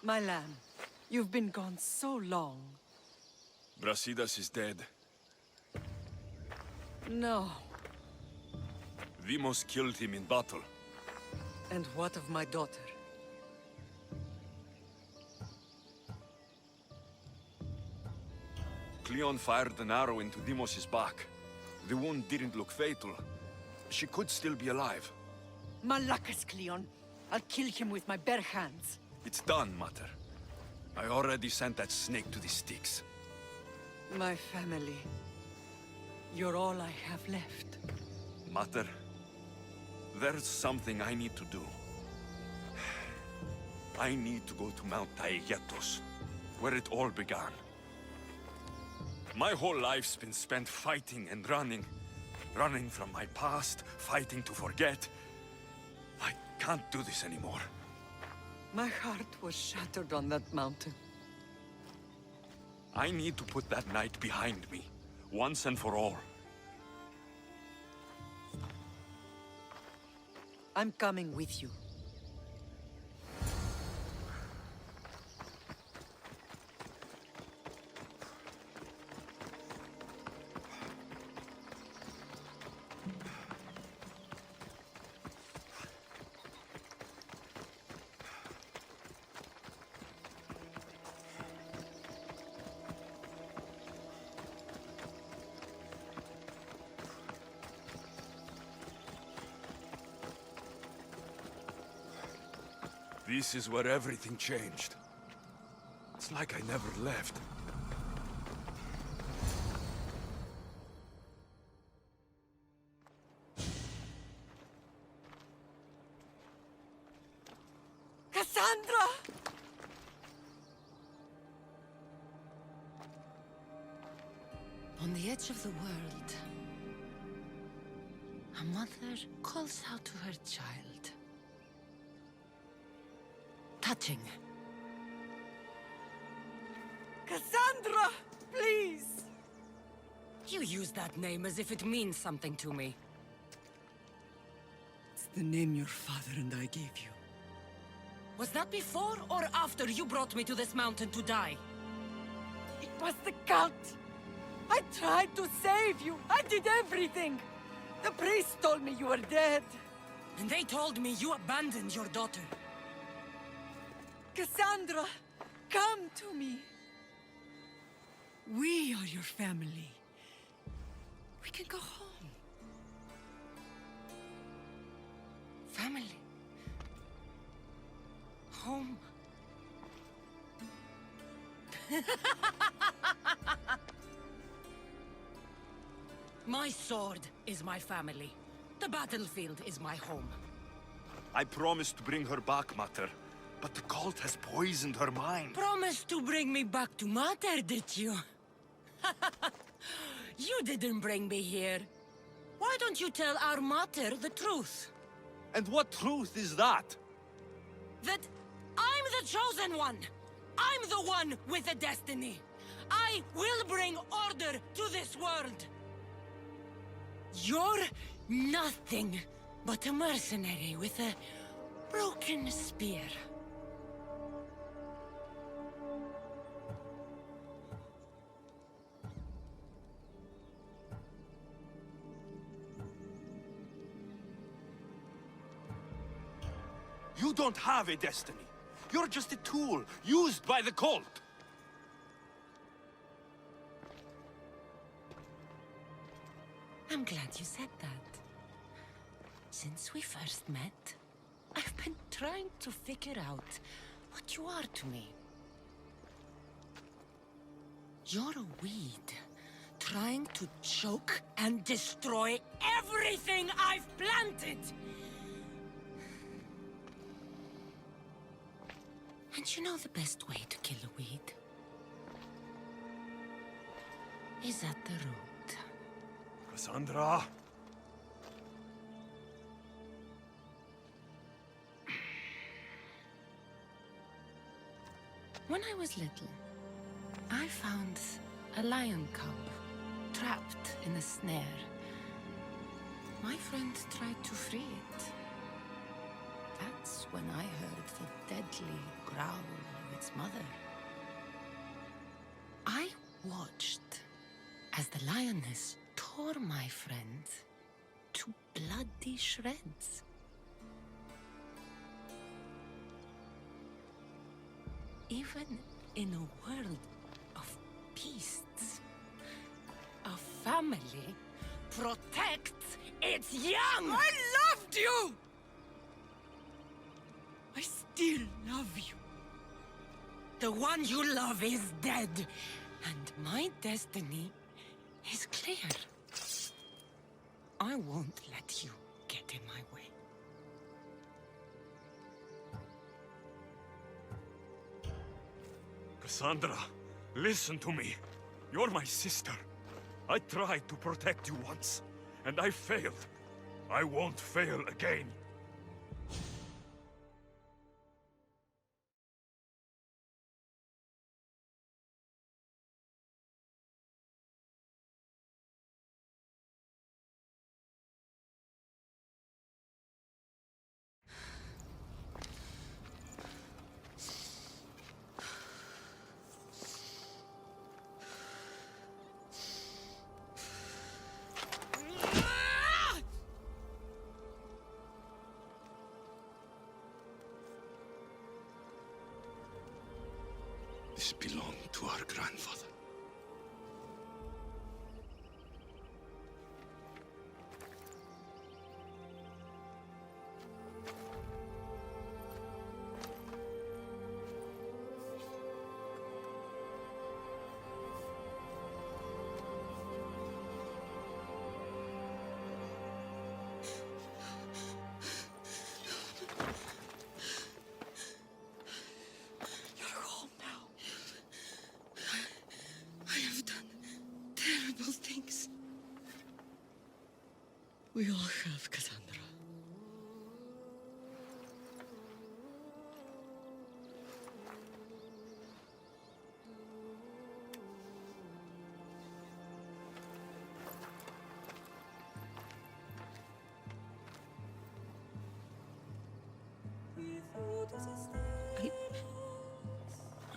My lamb, you've been gone so long. Brasidas is dead. No. Deimos killed him in battle. And what of my daughter? Cleon fired an arrow into Deimos' back. The wound didn't look fatal. She could still be alive. Malakas, Cleon. I'll kill him with my bare hands. It's done, Mater. I already sent that snake to the Styx. My family. You're all I have left. Mater, there's something I need to do. I need to go to Mount Taigetos, where it all began. My whole life's been spent fighting and running. Running from my past, fighting to forget. I can't do this anymore. My heart was shattered on that mountain. I need to put that night behind me, once and for all. I'm coming with you. This is where everything changed. It's like I never left. Kassandra! On the edge of the world, a mother calls out to her child. Touching. Kassandra! Please! You use that name as if it means something to me. It's the name your father and I gave you. Was that before or after you brought me to this mountain to die? It was the cult! I tried to save you! I did everything! The priest told me you were dead! And they told me you abandoned your daughter. Kassandra, come to me. We are your family. We can go home. Family. Home. My sword is my family. The battlefield is my home. I promised to bring her back, Mater. But the cult has poisoned her mind. Promised to bring me back to Mater, did you? You didn't bring me here. Why don't you tell our Mater the truth? And what truth is that? That I'm the chosen one! I'm the one with a destiny! I will bring order to this world! You're nothing but a mercenary with a broken spear. You don't have a destiny. You're just a tool, used by the cult. I'm glad you said that. Since we first met, I've been trying to figure out what you are to me. You're a weed, trying to choke and destroy everything I've planted! And you know the best way to kill a weed is at the root. Kassandra! When I was little, I found a lion cub trapped in a snare. My friend tried to free it. That's when I heard the deadly growl of its its mother. I watched as the lioness tore my friend to bloody shreds. Even in a world of beasts, a family protects its young! I loved you! I still love you. The one you love is dead, and my destiny is clear. I won't let you get in my way. Kassandra, listen to me. You're my sister. I tried to protect you once, and I failed. I won't fail again. This belonged to our grandfather. We all have, Kassandra.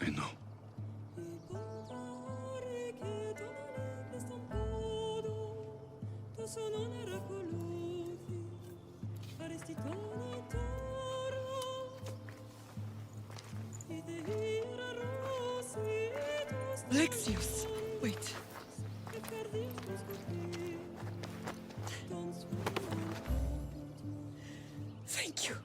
I know. Alexios! Wait. Thank you.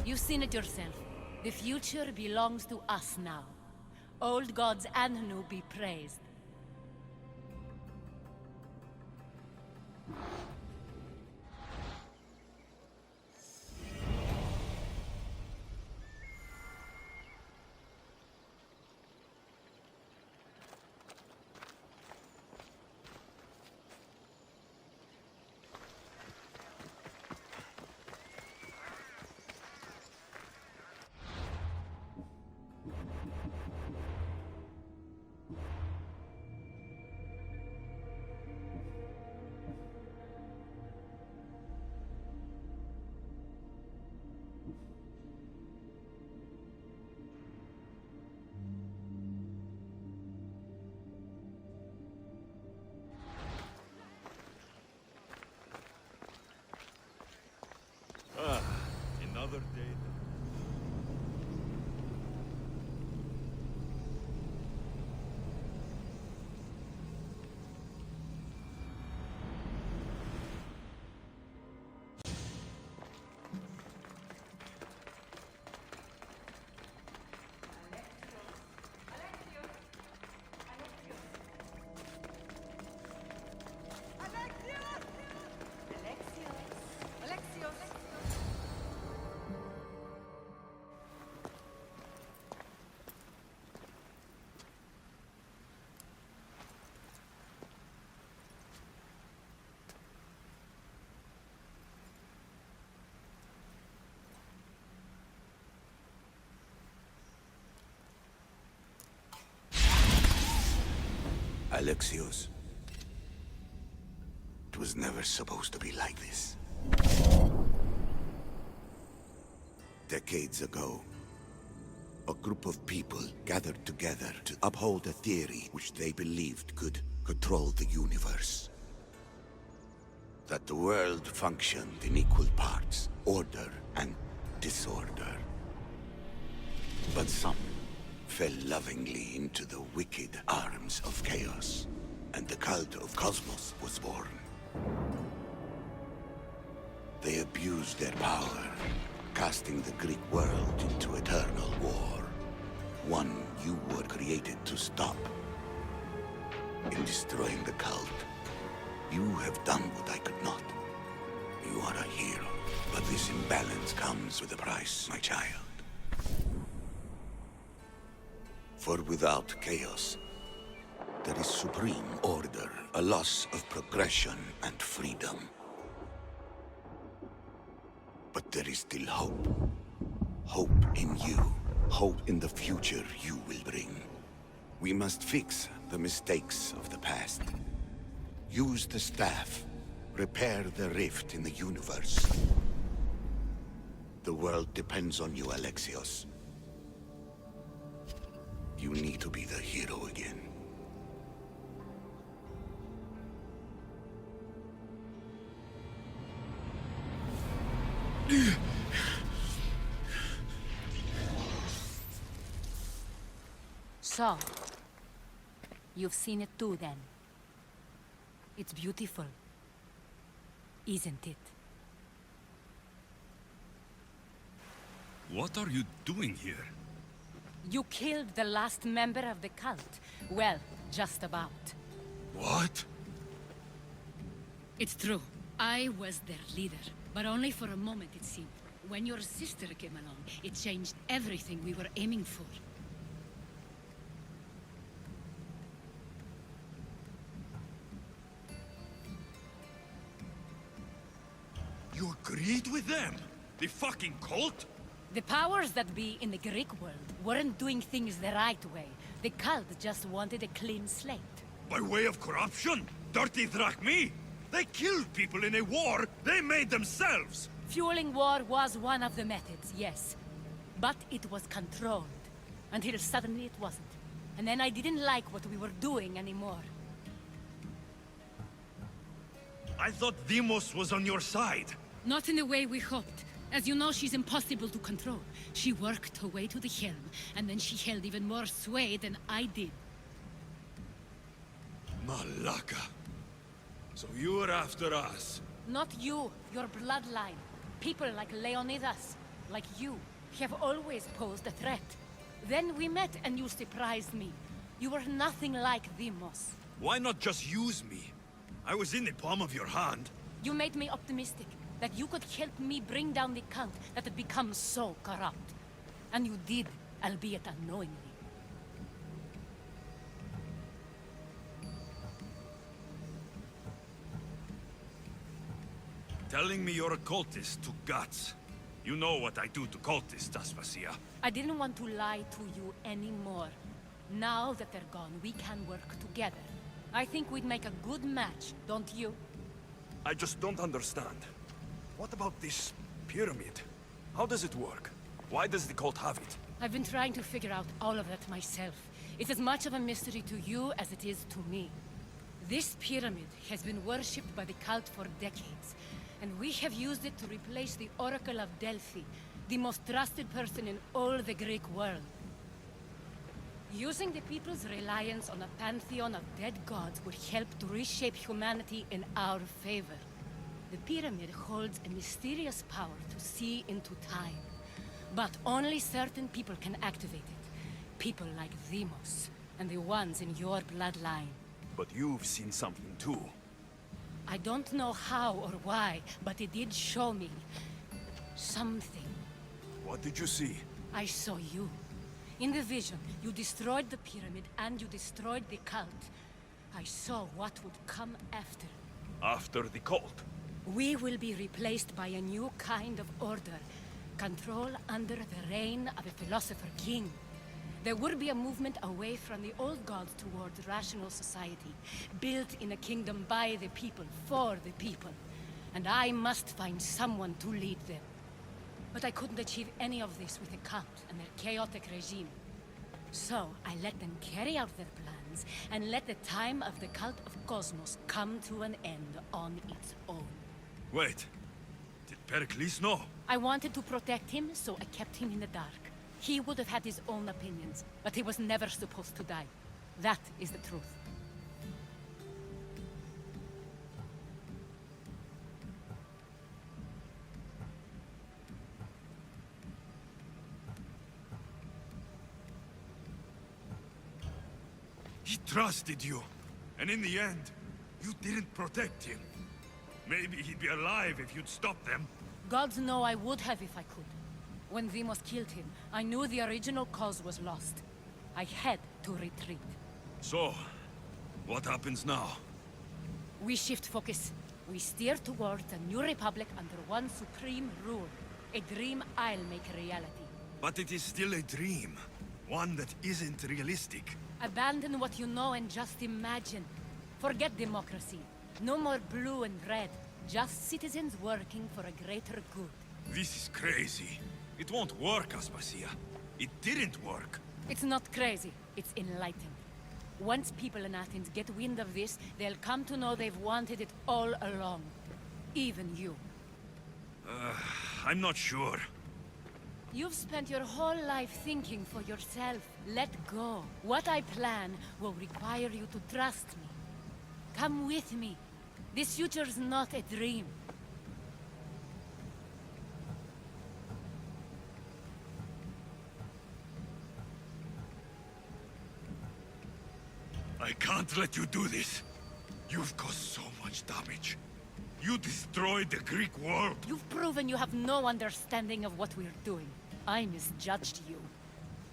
You've seen it yourself. The future belongs to us now. Old gods and new be praised. Alexios. It was never supposed to be like this. Decades ago, a group of people gathered together to uphold a theory which they believed could control the universe. That the world functioned in equal parts, order and disorder. But some fell lovingly into the wicked arms of chaos, and the cult of Cosmos was born. They abused their power, casting the Greek world into eternal war. One you were created to stop. In destroying the cult, you have done what I could not. You are a hero, but this imbalance comes with a price, my child. For without chaos, there is supreme order, a loss of progression and freedom. But there is still hope. Hope in you. Hope in the future you will bring. We must fix the mistakes of the past. Use the staff. Repair the rift in the universe. The world depends on you, Alexios. You need to be the hero again. So, you've seen it too then. It's beautiful, isn't it? What are you doing here? You killed the last member of the cult. Well, just about. What? It's true. I was their leader, but only for a moment it seemed. When your sister came along, it changed everything we were aiming for. You agreed with them? The fucking cult? The powers that be in the Greek world weren't doing things the right way. The cult just wanted a clean slate. By way of corruption? Dirty drachmi? They killed people in a war they made themselves! Fueling war was one of the methods, yes. But it was controlled. Until suddenly it wasn't. And then I didn't like what we were doing anymore. I thought Deimos was on your side. Not in the way we hoped. As you know, she's impossible to control. She worked her way to the helm, and then she held even more sway than I did. Malaka. So you were after us? Not you, your bloodline. People like Leonidas, like you, have always posed a threat. Then we met and you surprised me. You were nothing like Deimos. Why not just use me? I was in the palm of your hand. You made me optimistic, that you could help me bring down the cult that had become so corrupt. And you did, albeit unknowingly. Telling me you're a cultist took guts. You know what I do to cultists, Aspasia. I didn't want to lie to you anymore. Now that they're gone, we can work together. I think we'd make a good match, don't you? I just don't understand. What about this pyramid? How does it work? Why does the cult have it? I've been trying to figure out all of that myself. It's as much of a mystery to you as it is to me. This pyramid has been worshipped by the cult for decades, and we have used it to replace the Oracle of Delphi, the most trusted person in all the Greek world. Using the people's reliance on a pantheon of dead gods would help to reshape humanity in our favor. The pyramid holds a mysterious power to see into time. But only certain people can activate it. People like Deimos, and the ones in your bloodline. But you've seen something too. I don't know how or why, but it did show me something. What did you see? I saw you. In the vision, you destroyed the pyramid and you destroyed the cult. I saw what would come after. After the cult? We will be replaced by a new kind of order. Control under the reign of a philosopher king. There would be a movement away from the old gods towards rational society, built in a kingdom by the people, for the people. And I must find someone to lead them. But I couldn't achieve any of this with the cult and their chaotic regime. So I let them carry out their plans, and let the time of the cult of Cosmos come to an end on its own. Wait. Did Pericles know? I wanted to protect him, so I kept him in the dark. He would have had his own opinions, but he was never supposed to die. That is the truth. He trusted you, and in the end, you didn't protect him. Maybe he'd be alive if you'd stopped them. Gods know I would have if I could. When Deimos killed him, I knew the original cause was lost. I had to retreat. So, what happens now? We shift focus. We steer towards a new republic under one supreme rule. A dream I'll make a reality. But it is still a dream. One that isn't realistic. Abandon what you know and just imagine. Forget democracy. No more blue and red. Just citizens working for a greater good. This is crazy. It won't work, Aspasia. It didn't work. It's not crazy. It's enlightened. Once people in Athens get wind of this, they'll come to know they've wanted it all along. Even you. I'm not sure. You've spent your whole life thinking for yourself. Let go. What I plan will require you to trust me. Come with me. This future's not a dream. I can't let you do this. You've caused so much damage. You destroyed the Greek world. You've proven you have no understanding of what we're doing. I misjudged you.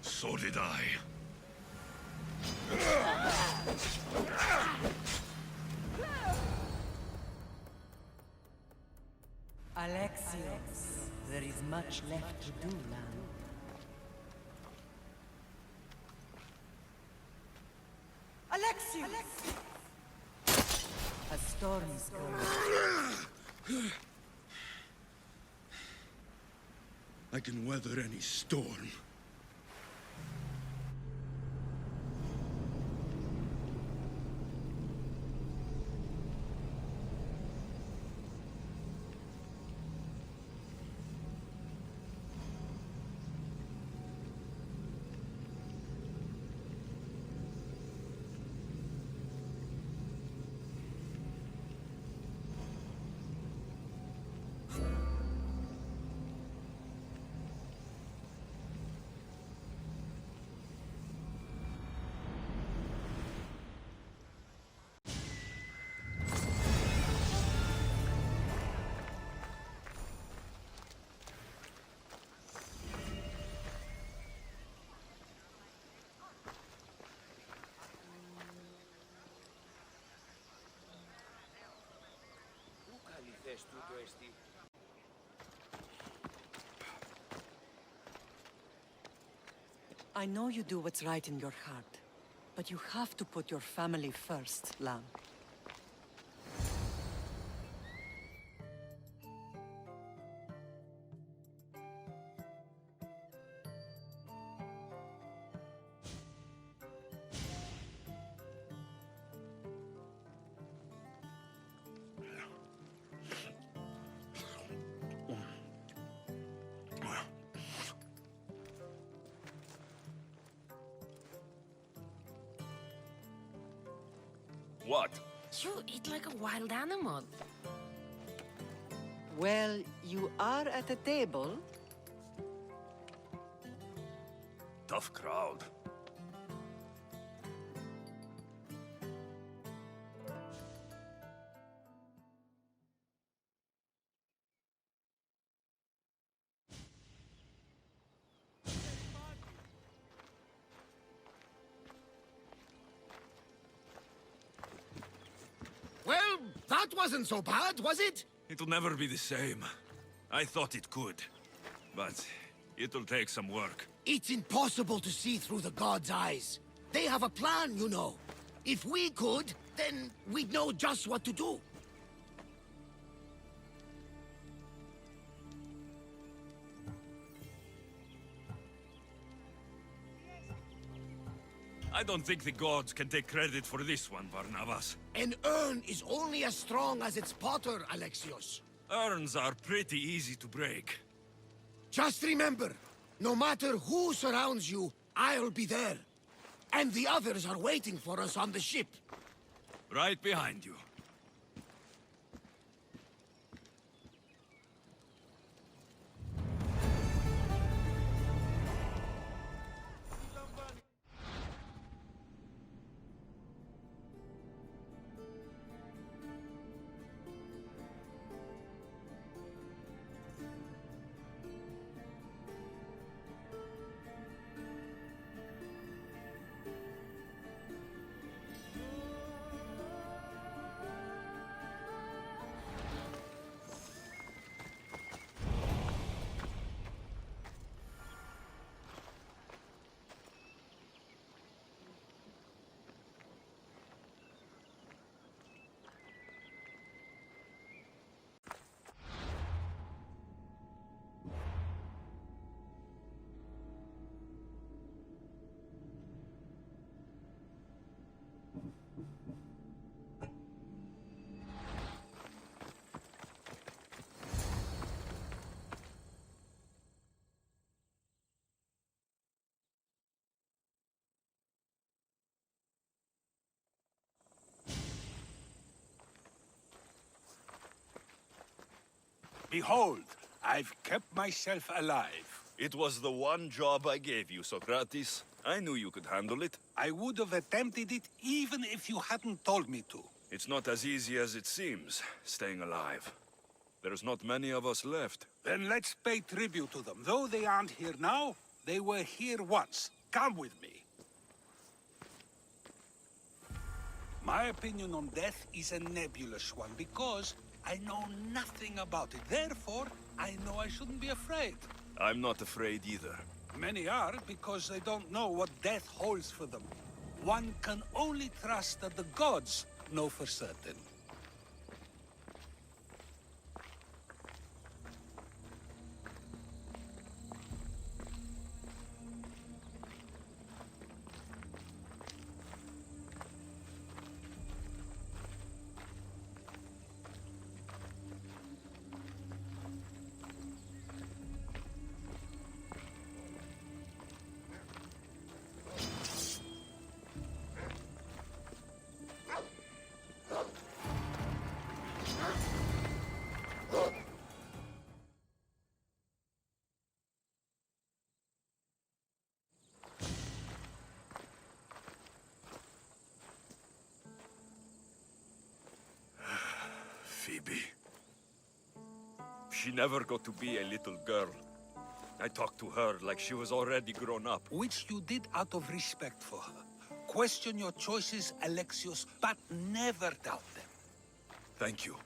So did I. Alexios, there is much left to do, lad. Alexios! A storm is coming. I can weather any storm. I know you do what's right in your heart, but you have to put your family first, Lamb. What? You eat like a wild animal. Well, you are at a table. Tough crowd. Well, that wasn't so bad, was it? It'll never be the same. I thought it could. But it'll take some work. It's impossible to see through the gods' eyes. They have a plan, you know. If we could, then we'd know just what to do. I don't think the gods can take credit for this one, Barnabas. An urn is only as strong as its potter, Alexios. Urns are pretty easy to break. Just remember, no matter who surrounds you, I'll be there. And the others are waiting for us on the ship. Right behind you. Behold, I've kept myself alive. It was the one job I gave you, Socrates. I knew you could handle it. I would have attempted it even if you hadn't told me to. It's not as easy as it seems, staying alive. There's not many of us left. Then let's pay tribute to them. Though they aren't here now, they were here once. Come with me. My opinion on death is a nebulous one because I know nothing about it. Therefore, I know I shouldn't be afraid. I'm not afraid either. Many are because they don't know what death holds for them. One can only trust that the gods know for certain. Phoebe. She never got to be a little girl. I talked to her like she was already grown up. Which you did out of respect for her. Question your choices, Alexios, but never doubt them. Thank you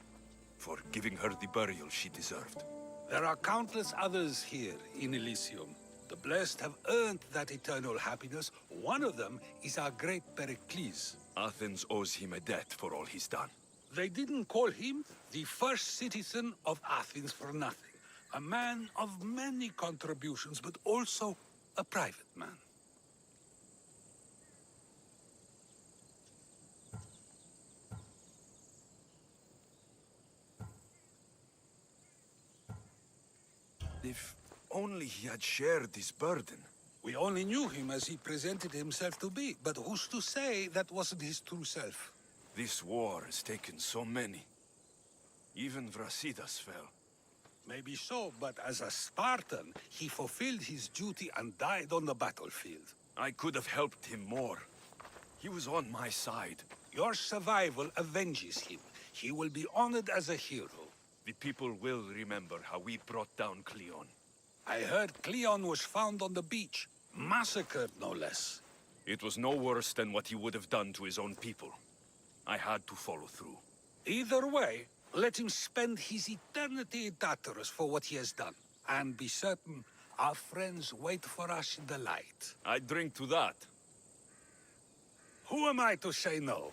for giving her the burial she deserved. There are countless others here in Elysium. The blessed have earned that eternal happiness. One of them is our great Pericles. Athens owes him a debt for all he's done. They didn't call him the first citizen of Athens for nothing. A man of many contributions, but also a private man. If only he had shared his burden. We only knew him as he presented himself to be, but who's to say that wasn't his true self? This war has taken so many. Even Brasidas fell. Maybe so, but as a Spartan, he fulfilled his duty and died on the battlefield. I could have helped him more. He was on my side. Your survival avenges him. He will be honored as a hero. The people will remember how we brought down Cleon. I heard Cleon was found on the beach. Massacred, no less. It was no worse than what he would have done to his own people. I had to follow through. Either way, let him spend his eternity in Tartarus for what he has done. And be certain Our friends wait for us in the light. I drink to that. Who am I to say no?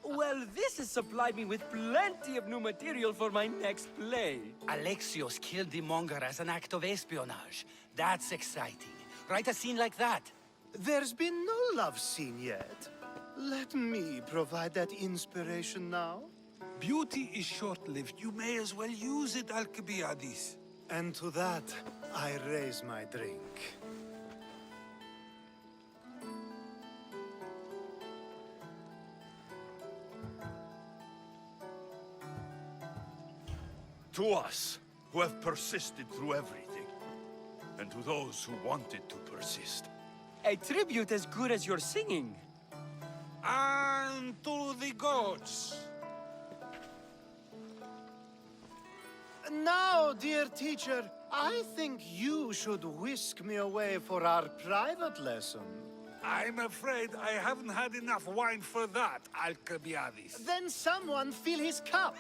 Well, this has supplied me with plenty of new material for my next play. Alexios killed the monger as an act of espionage. That's exciting. Write a scene like that. There's been no love scene yet. Let me provide that inspiration now. Beauty is short-lived. You may as well use it, Alcibiades. And to that, I raise my drink. To us, who have persisted through everything. And to those who wanted to persist. A tribute as good as your singing. And to the gods. Now, dear teacher, I think you should whisk me away for our private lesson. I'm afraid I haven't had enough wine for that, Alcibiades. Then someone fill his cup.